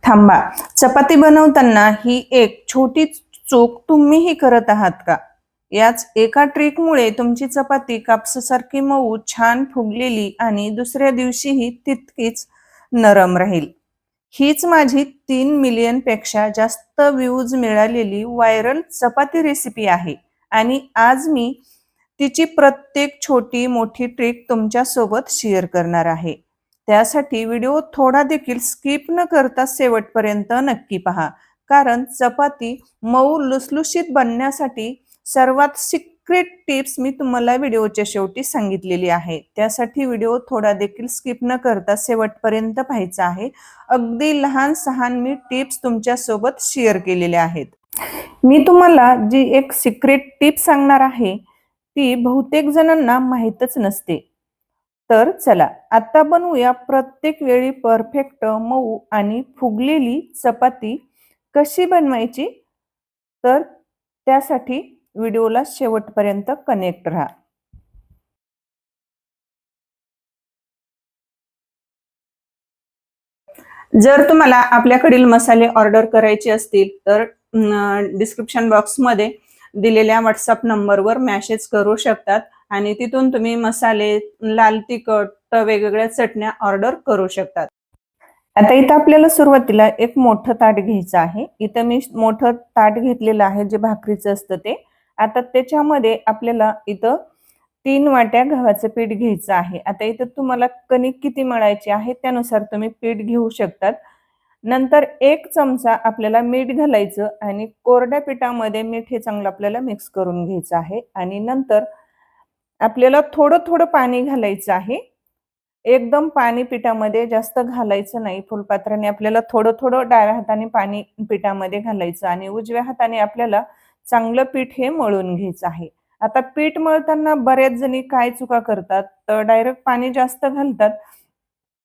थांबा. चपाती बनवताना ही एक छोटी चूक तुम्हीही करत आहात का? याच एका ट्रिकमुळे तुमची चपाती कापसासारखी मऊ, छान फुगलेली आणि दुसऱ्या दिवशीही तितकीच नरम राहील. हीच माझी 3 मिलियन पेक्षा जास्त व्ह्यूज मिळालेली व्हायरल चपाती रेसिपी आहे आणि आज मी तिची प्रत्येक छोटी मोठी ट्रिक तुमच्या सोबत शेअर करणार आहे. त्यासाठी व्हिडिओ थोडा देखील स्किप न करता शेवटपर्यंत नक्की पहा. कारण चपाती मऊ लुसलुशीत बनण्यासाठी सर्वात सिक्रेट टिप्स मी तुम्हाला व्हिडिओच्या शेवटी सांगितलेली आहे. त्यासाठी व्हिडिओ थोडा देखील स्किप न करता शेवटपर्यंत पाहायचा आहे. अगदी लहान सहान मी टिप्स तुमच्या सोबत शेअर केलेल्या आहेत. मी तुम्हाला जी एक सिक्रेट टिप सांगणार आहे ती बहुतेक जणांना माहीतच नसते. तर चला आता बनवूया प्रत्येक वेळी परफेक्ट मऊ आणि फुगलेली चपाती कशी बनवायची. तर त्यासाठी व्हिडिओला शेवटपर्यंत कनेक्ट राहा. जर तुम्हाला आपल्याकडील मसाले ऑर्डर करायचे असतील तर डिस्क्रिप्शन बॉक्समध्ये दिलेल्या व्हॉट्सअप नंबरवर मेसेज करू शकतात आणि तिथून तुम्ही मसाले, लाल तिखट, वेगवेगळ्या चटण्या ऑर्डर करू शकतात. आता इथं आपल्याला सुरुवातीला एक मोठं ताट घ्यायचं आहे. इथं मी मोठं ताट घेतलेलं आहे जे भाकरीचं असतं ते. आता त्याच्यामध्ये आपल्याला इथं 3 वाट्या गव्हाचं पीठ घ्यायचं आहे. आता इथं तुम्हाला कणिक किती मळायची आहे त्यानुसार तुम्ही पीठ घेऊ शकतात. नंतर 1 चमचा आपल्याला मीठ घालायचं आणि कोरड्या पिठामध्ये मीठ हे चांगलं आपल्याला मिक्स करून घ्यायचं आहे आणि नंतर आपल्याला थोडं थोडं पाणी घालायचं आहे. एकदम पाणी पिठामध्ये जास्त घालायचं नाही. फुलपात्राने आपल्याला थोडं थोडं डाव्या हाताने पाणी पिठामध्ये घालायचं आणि उजव्या हाताने आपल्याला चांगलं पीठ हे मळून घ्यायचं आहे. आता पीठ मळताना बऱ्याच जणी काय चुका करतात तर डायरेक्ट पाणी जास्त घालतात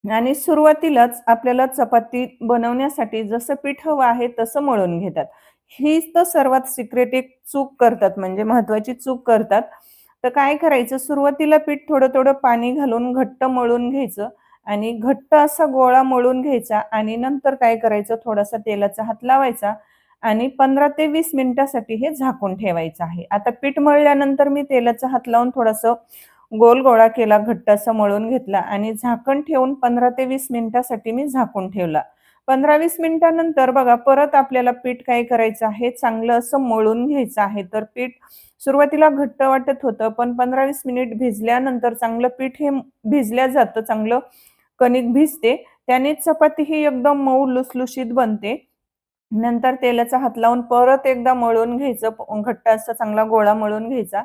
आणि सुरुवातीलाच आपल्याला चपाती बनवण्यासाठी जसं पीठ हवं आहे तसं मळून घेतात. हीच तर सर्वात सिक्रेट एक चूक करतात, म्हणजे महत्वाची चूक करतात. तर काय करायचं, सुरुवातीला पीठ थोडं थोडं पाणी घालून घट्ट मळून घ्यायचं आणि घट्ट असा गोळा मळून घ्यायचा आणि नंतर काय करायचं, थोडासा तेलाचा हात लावायचा आणि 15 ते 20 मिनिटासाठी हे झाकून ठेवायचं आहे. आता पीठ मळल्यानंतर मी तेलाचा हात लावून थोडंसं गोल गोळा केला, घट्ट असं मळून घेतला आणि झाकण ठेवून 15 ते 20 मिनिटासाठी मी झाकून ठेवला. 15-20 मिनिटानंतर बघा परत आपल्याला पीठ काय करायचं आहे, चांगलं असं मळून घ्यायचं आहे. तर पीठ सुरुवातीला घट्ट वाटत होतं, पण 15-20 मिनिट भिजल्यानंतर चांगलं पीठ हे भिजल्या जातं, चांगलं कणिक भिजते. त्याने चपाती ही एकदम मऊ लुसलुशीत बनते. नंतर तेलाचा हात लावून परत एकदा मळून घ्यायचं, घट्ट असा चांगला गोळा मळून घ्यायचा.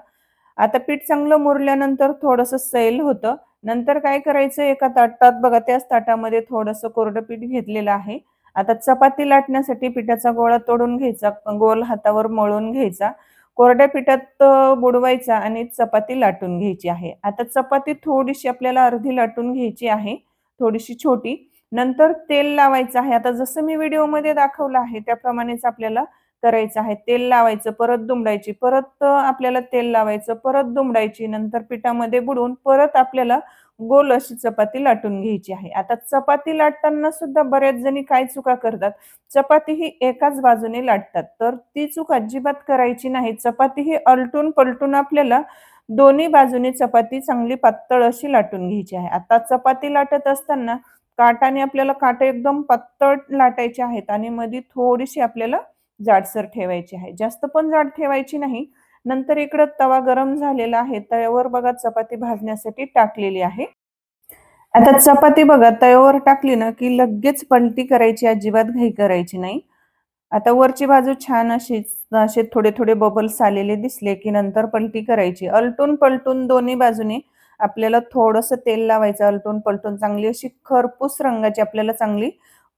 आता पीठ चांगलं मुरल्यानंतर थोडंसं सैल होतं. नंतर काय करायचं, एका ताटात बघा त्याच ताटामध्ये थोडंसं कोरडं पीठ घेतलेलं आहे. आता चपाती लाटण्यासाठी पिठाचा गोळा तोडून घ्यायचा, गोल हातावर मळून घ्यायचा. कोरड्या पिठात बुडवायचा आणि चपाती लाटून घ्यायची आहे. आता चपाती थोडीशी आपल्याला अर्धी लाटून घ्यायची आहे, थोडीशी छोटी. नंतर तेल लावायचं आहे. आता जसं मी व्हिडिओमध्ये दाखवलं आहे त्याप्रमाणेच आपल्याला करायचं आहे. तेल लावायचं, परत दुमडायची, परत आपल्याला तेल लावायचं, परत दुमडायची. नंतर पिठामध्ये बुडवून परत आपल्याला गोल अशी चपाती लाटून घ्यायची आहे. आता चपाती लाटताना सुद्धा बऱ्याच जणी काय चुका करतात, चपाती ही एकाच बाजूने लाटतात. तर ती चूक अजिबात करायची नाही. चपाती ही अलटून-पलटून आपल्याला दोन्ही बाजूने चपाती चांगली पातळ अशी लाटून घ्यायची आहे. आता चपाती लाटत असताना काठाने आपल्याला काठ एकदम पातळ लाटायचे आहेत आणि मध्ये थोडीशी आपल्याला जाडसर ठेवायची आहे. जास्त पण जाड ठेवायची नाही. नंतर इकडं तवा गरम झालेला आहे. तव्यावर बघा चपाती भाजण्यासाठी टाकलेली आहे. आता चपाती बघा तव्यावर टाकली ना, की लगेच पलटी करायची, अजिबात घाई करायची नाही. आता वरची बाजू छान अशी असे थोडे-थोडे बबल्स आलेले दिसले, की नंतर पलटी करायची. अलटून-पलटून दोन्ही बाजूने आपल्याला थोडंसं तेल लावायचं. अलटून-पलटून चांगली अशी खरपूस रंगाची आपल्याला चांगली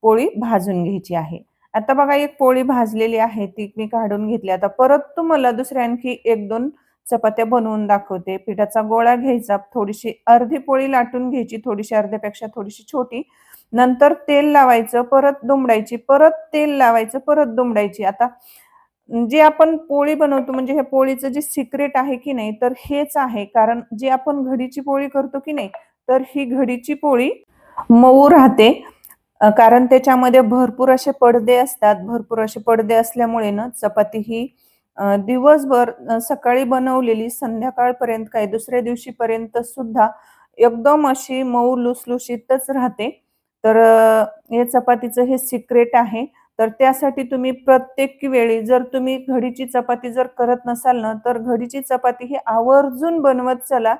पोळी भाजून घ्यायची आहे. आता बघा एक पोळी भाजलेली आहे, ती मी काढून घेतली. आता परत तुम्हाला दुसऱ्या आणखी 1-2 चपात्या बनवून दाखवते. पिठाचा गोळा घ्यायचा, थोडीशी अर्धी पोळी लाटून घ्यायची, थोडीशी अर्ध्यापेक्षा थोडीशी छोटी. नंतर तेल लावायचं, परत दुमडायची, परत तेल लावायचं, परत दुमडायची. आता जे आपण पोळी बनवतो म्हणजे हे पोळीचं जे सिक्रेट आहे की नाही, तर हेच आहे. कारण जे आपण घडीची पोळी करतो की नाही, तर ही घडीची पोळी मऊ राहते. कारण त्याच्यामध्ये भरपूर असे पडदे असतात. भरपूर असे पडदे असल्यामुळे ना चपाती ही दिवसभर सकाळी बनवलेली संध्याकाळपर्यंत काय दुसऱ्या दिवशीपर्यंत सुद्धा एकदम अशी मऊ लुसलुशीतच राहते. तर हे चपातीचं हे सिक्रेट आहे. तर त्यासाठी तुम्ही प्रत्येक वेळी जर तुम्ही घडीची चपाती जर करत नसाल ना, तर घडीची चपाती ही आवर्जून बनवत चला.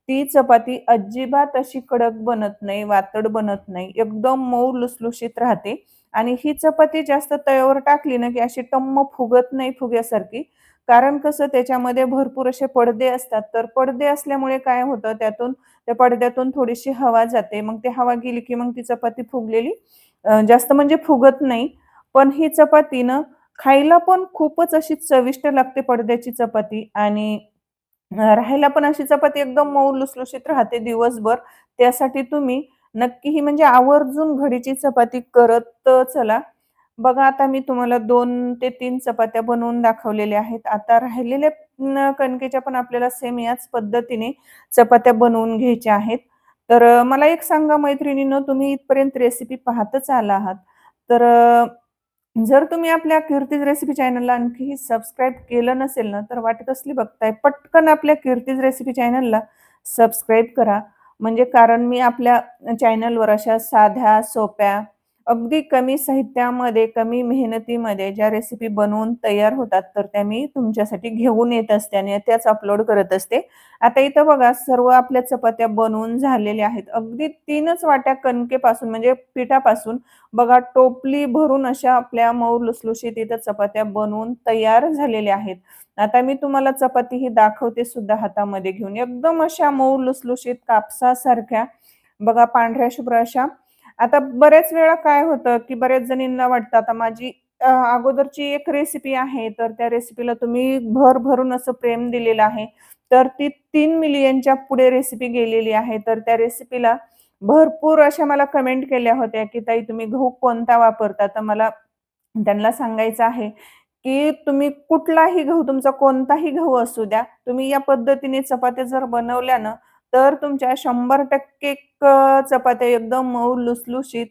ती चपाती अजिबात अशी कडक बनत नाही, वातड बनत नाही. एकदम मऊ लुसलुशीत राहते आणि ही चपाती जास्त तव्यावर टाकली ना, की अशी टम्म फुगत नाही फुग्यासारखी. कारण कसं त्याच्यामध्ये भरपूर असे पडदे असतात. तर पडदे असल्यामुळे काय होतं त्या पडद्यातून थोडीशी हवा जाते. मग ती हवा गेली, की मग ती चपाती फुगलेली जास्त म्हणजे फुगत नाही. पण ही चपाती ना खायला पण खूपच अशी चविष्ट लागते पडद्याची चपाती आणि राहायला पण अशी चपाती एकदम मऊ लुसलुशीत राहते दिवसभर. त्यासाठी तुम्ही नक्की ही म्हणजे आवर्जून घडीची चपाती करत चला. बघा आता मी तुम्हाला 2 ते 3 चपात्या बनवून दाखवलेल्या आहेत. आता राहिलेल्या कणकेच्या पण आपल्याला सेम याच पद्धतीने चपात्या बनवून घ्यायच्या आहेत. तर मला एक सांगा मैत्रिणींनो, तुम्ही इथपर्यंत रेसिपी पाहतच आला आहात. तर जर तुम्ही आपल्या कीर्तीज रेसिपी चॅनलला आणखीही सबस्क्राईब केलं नसेल ना, तर वाट कसली बघताय? पटकन आपल्या कीर्तीज रेसिपी चॅनलला सबस्क्राईब करा. म्हणजे कारण मी आपल्या चॅनलवर अशा साध्या, सोप्या, अगदी कमी साहित्यामध्ये, कमी मेहनतीमध्ये ज्या रेसिपी बनवून तयार होतात, तर त्या मी तुमच्यासाठी घेऊन येत असते आणि त्याच अपलोड करत असते. आता इथं बघा सर्व आपल्या चपात्या बनवून झालेल्या आहेत. अगदी 3च वाट्या कणकेपासून म्हणजे पिठापासून बघा टोपली भरून अशा आपल्या मऊ लुसलुशीत इथं चपात्या बनवून तयार झालेल्या आहेत. आता मी तुम्हाला चपाती ही दाखवते सुद्धा हातामध्ये घेऊन. एकदम अशा मऊ लुसलुशीत कापसासारख्या बघा पांढऱ्या शुभ्र अशा. आता बऱ्याच वेळा काय होतं, की बऱ्याच जणींना वाटतं आता माझी अगोदरची एक रेसिपी आहे, तर त्या रेसिपीला तुम्ही भरभरून असं प्रेम दिलेलं आहे. तर ती 3 मिलियनच्या पुढे रेसिपी गेलेली आहे. तर त्या रेसिपीला भरपूर अशा मला कमेंट केल्या होत्या, की "ताई तुम्ही गहू कोणता वापरता?" तर मला त्यांना सांगायचं आहे, की तुम्ही कुठलाही गहू तुमचा कोणताही गहू असू द्या, तुम्ही या पद्धतीने चपात्या जर बनवल्या ना, तर तुमच्या 100% चपात्या एकदम मऊ लुसलुशीत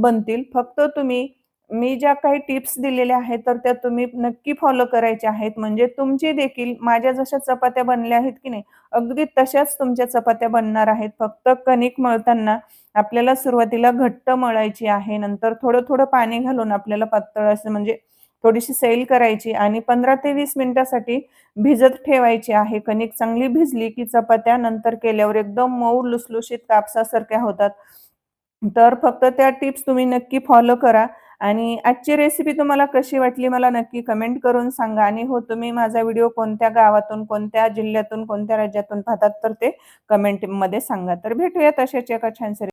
बनतील. फक्त तुम्ही मी ज्या काही टिप्स दिलेल्या आहेत, तर त्या तुम्ही नक्की फॉलो करायच्या आहेत. म्हणजे तुमची देखील माझ्या जशा चपात्या बनल्या आहेत की नाही, अगदी तशाच तुमच्या चपात्या बनणार आहेत. फक्त कणिक मळताना आपल्याला सुरुवातीला घट्ट मळायची आहे. नंतर थोडं-थोडं पाणी घालून आपल्याला पातळ असं म्हणजे थोडीशी सैल करायची आणि 15 ते 20 मिनिटासाठी भिजत ठेवायची आहे. कणिक चांगली भिजली की चपात्या नंतर केल्यावर एकदम मऊ लुसलुशीत कापसासारख्या होतात. तर फक्त त्या टिप्स तुम्ही नक्की फॉलो करा आणि आजची रेसिपी तुम्हाला कशी वाटली मला नक्की कमेंट करून सांगा आणि हो तुम्ही माझा व्हिडिओ कोणत्या गावातून, कोणत्या जिल्ह्यातून, कोणत्या राज्यातून पाहतात तर ते कमेंटमध्ये सांगा. तर भेटूयात अशाच एका छानशा